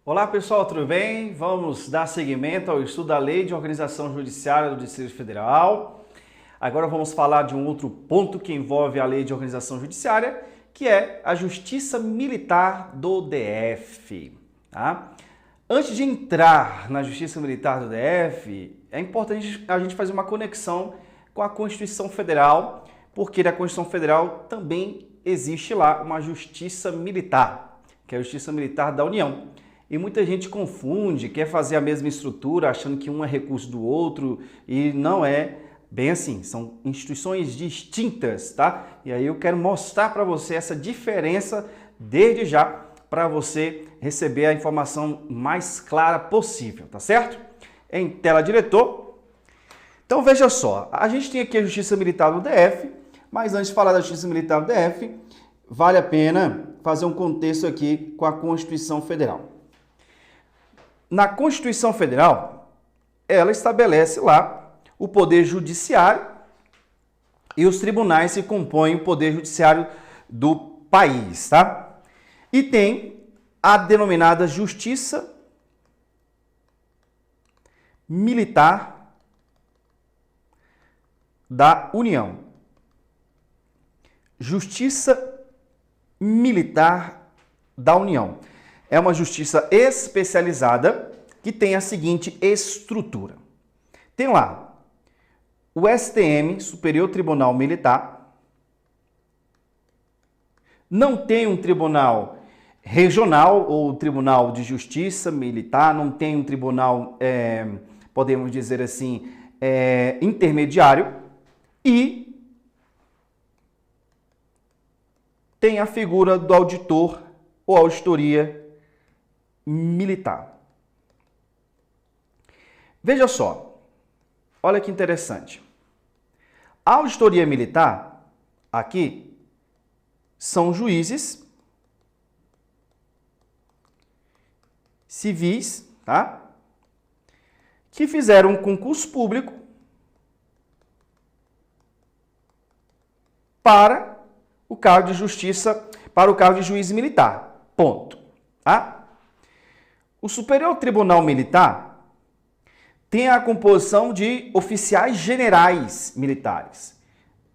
Olá pessoal, tudo bem? Vamos dar seguimento ao estudo da Lei de Organização Judiciária do Distrito Federal. Agora vamos falar de um outro ponto que envolve a Lei de Organização Judiciária, que é a Justiça Militar do DF. Tá? Antes de entrar na Justiça Militar do DF, é importante a gente fazer uma conexão com a Constituição Federal, porque na Constituição Federal também existe lá uma Justiça Militar, que é a Justiça Militar da União. E muita gente confunde, quer fazer a mesma estrutura, achando que um é recurso do outro, e não é bem assim, são instituições distintas, tá? E aí eu quero mostrar para você essa diferença desde já, para você receber a informação mais clara possível, tá certo? Em tela diretor. Então veja só, a gente tem aqui a Justiça Militar do DF, mas antes de falar da Justiça Militar do DF, vale a pena fazer um contexto aqui com a Constituição Federal. Na Constituição Federal, ela estabelece lá o Poder Judiciário e os tribunais que compõem o Poder Judiciário do país, tá? E tem a denominada Justiça Militar da União. Justiça Militar da União. É uma justiça especializada que tem a seguinte estrutura. Tem lá o STM, Superior Tribunal Militar. Não tem um tribunal regional ou tribunal de justiça militar, não tem um tribunal, podemos dizer assim, intermediário. E tem a figura do auditor ou auditoria militar. Veja só, olha que interessante. A auditoria militar, aqui, são juízes civis, tá? Que fizeram um concurso público para o cargo de justiça, para o cargo de juiz militar. Ponto. Tá? O Superior Tribunal Militar tem a composição de oficiais generais militares,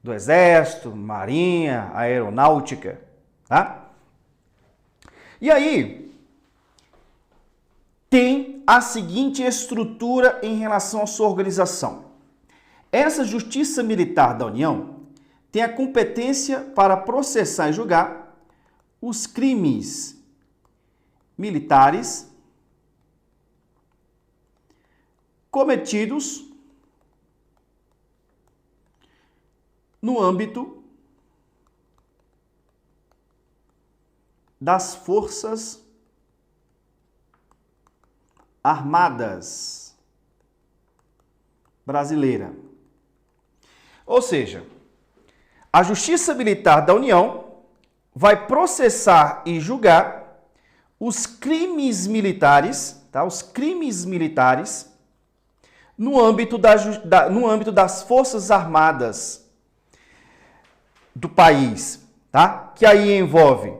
do Exército, Marinha, Aeronáutica, tá? E aí, tem a seguinte estrutura em relação à sua organização. Essa Justiça Militar da União tem a competência para processar e julgar os crimes militares cometidos no âmbito das Forças Armadas brasileiras. Ou seja, a Justiça Militar da União vai processar e julgar os crimes militares, tá? Os crimes militares no âmbito das Forças Armadas do país, tá? Que aí envolve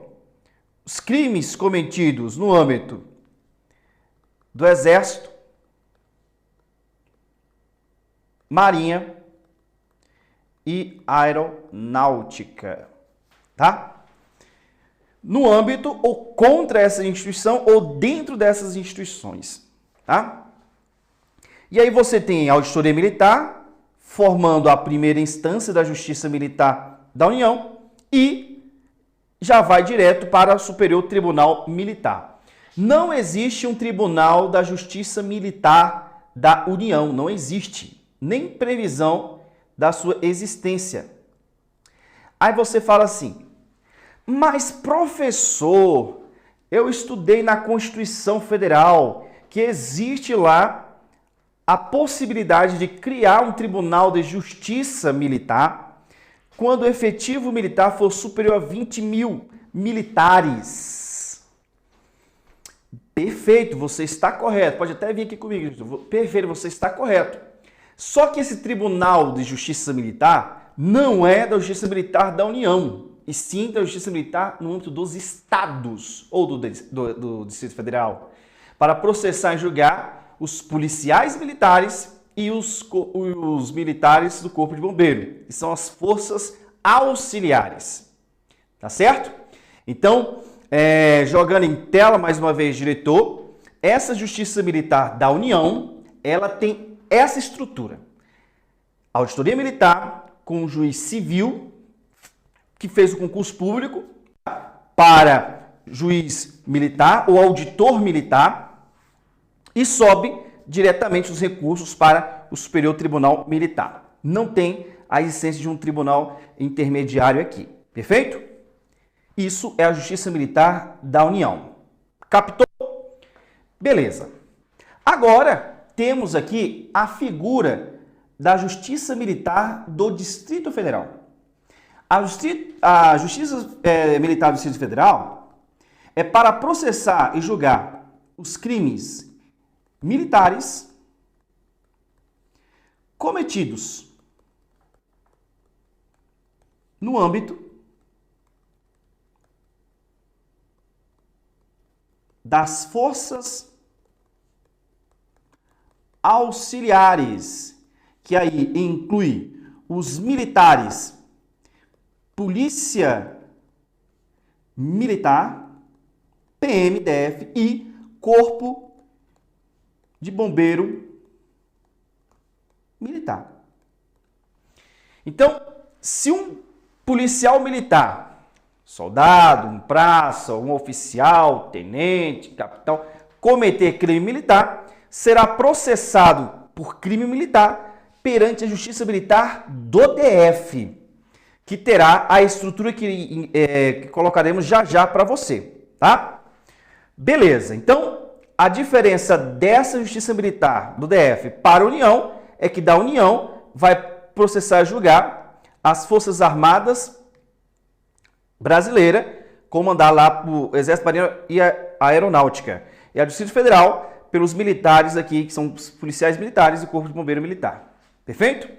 os crimes cometidos no âmbito do Exército, Marinha e Aeronáutica, tá? No âmbito ou contra essa instituição ou dentro dessas instituições, tá? E aí você tem a Auditoria Militar, formando a primeira instância da Justiça Militar da União e já vai direto para o Superior Tribunal Militar. Não existe um Tribunal da Justiça Militar da União, não existe, nem previsão da sua existência. Aí você fala assim, mas professor, eu estudei na Constituição Federal que existe lá a possibilidade de criar um tribunal de justiça militar quando o efetivo militar for superior a 20 mil militares. Perfeito, você está correto. Pode até vir aqui comigo. Perfeito, você está correto. Só que esse tribunal de justiça militar não é da Justiça Militar da União, e sim da Justiça Militar no âmbito dos estados ou do Distrito Federal. para processar e julgar os policiais militares e os militares do Corpo de Bombeiro, que são as forças auxiliares. Tá certo? Então, jogando em tela mais uma vez, diretor, essa Justiça Militar da União, ela tem essa estrutura. Auditoria Militar com o juiz civil, que fez o concurso público para juiz militar ou auditor militar e sobe diretamente os recursos para o Superior Tribunal Militar. Não tem a existência de um tribunal intermediário aqui. Perfeito? Isso é a Justiça Militar da União. Captou? Beleza. Agora, temos aqui a figura da Justiça Militar do Distrito Federal. A Justiça Militar do Distrito Federal é para processar e julgar os crimes militares cometidos no âmbito das forças auxiliares, que aí inclui os militares, Polícia Militar, PMDF e Corpo de Bombeiro Militar. Então, se um policial militar, soldado, um praça, um oficial, tenente, capitão, cometer crime militar, será processado por crime militar perante a Justiça Militar do DF, que terá a estrutura que colocaremos já para você, tá? Beleza, então a diferença dessa Justiça Militar do DF para a União é que da União vai processar e julgar as Forças Armadas brasileira, comandar lá por Exército, Marinha e a Aeronáutica. E a Distrito Federal pelos militares aqui, que são os policiais militares e o Corpo de Bombeiro Militar. Perfeito?